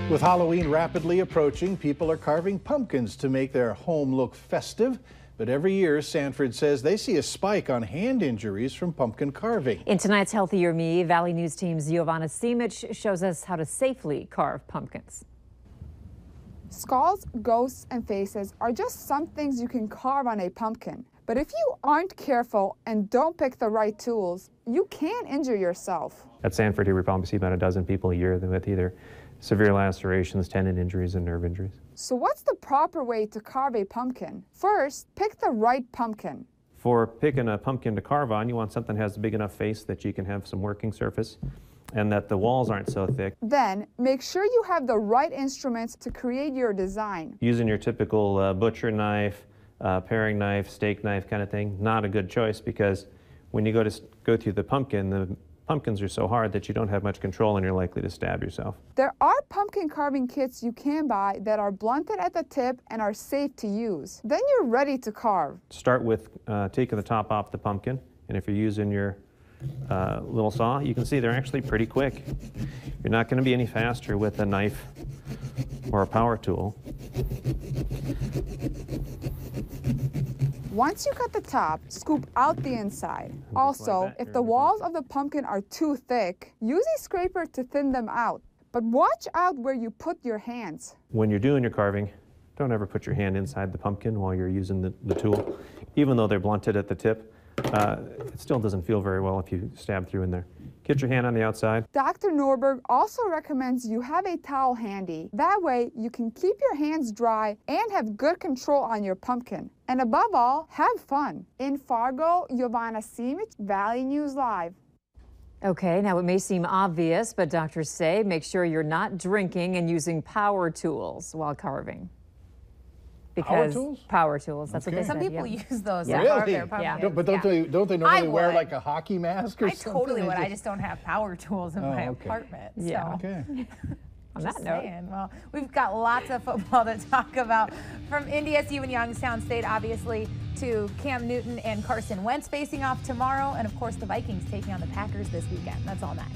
With Halloween rapidly approaching, people are carving pumpkins to make their home look festive. But every year, Sanford says they see a spike on hand injuries from pumpkin carving. In tonight's Healthier Me, Valley News team's Giovanna Simic shows us how to safely carve pumpkins. Skulls, ghosts, and faces are just some things you can carve on a pumpkin. But if you aren't careful and don't pick the right tools, you can injure yourself. At Sanford here, we probably see about a dozen people a year with either severe lacerations, tendon injuries, and nerve injuries. So what's the proper way to carve a pumpkin? First, pick the right pumpkin. For picking a pumpkin to carve on, you want something that has a big enough face that you can have some working surface and that the walls aren't so thick. Then, make sure you have the right instruments to create your design. Using your typical butcher knife, paring knife, steak knife kind of thing, not a good choice, because when you go through the pumpkins are so hard that you don't have much control and you're likely to stab yourself. There are pumpkin carving kits you can buy that are blunted at the tip and are safe to use. Then you're ready to carve. Start with taking the top off the pumpkin, and if you're using your little saw, you can see they're actually pretty quick. You're not going to be any faster with a knife or a power tool. Once you cut the top, scoop out the inside. Also, like if the walls of the pumpkin are too thick, use a scraper to thin them out. But watch out where you put your hands. When you're doing your carving, don't ever put your hand inside the pumpkin while you're using the tool. Even though they're blunted at the tip, it still doesn't feel very well if you stab through in there. Get your hand on the outside. Dr. Norberg also recommends you have a towel handy. That way, you can keep your hands dry and have good control on your pumpkin. And above all, have fun. In Fargo, Giovanna Simic, Valley News Live. Okay, now it may seem obvious, but doctors say make sure you're not drinking and using power tools while carving. Power tools? Power tools, that's what they said. Some people yeah. use those Yeah. to carve Really? their pumpkins. But don't they normally wear would. like a hockey mask or I something? totally would. I just don't have power tools in my apartment. Yeah. So. Okay. On that note. Well, we've got lots of football to talk about, from NDSU and Youngstown State, obviously, to Cam Newton and Carson Wentz facing off tomorrow, and of course the Vikings taking on the Packers this weekend. That's all next.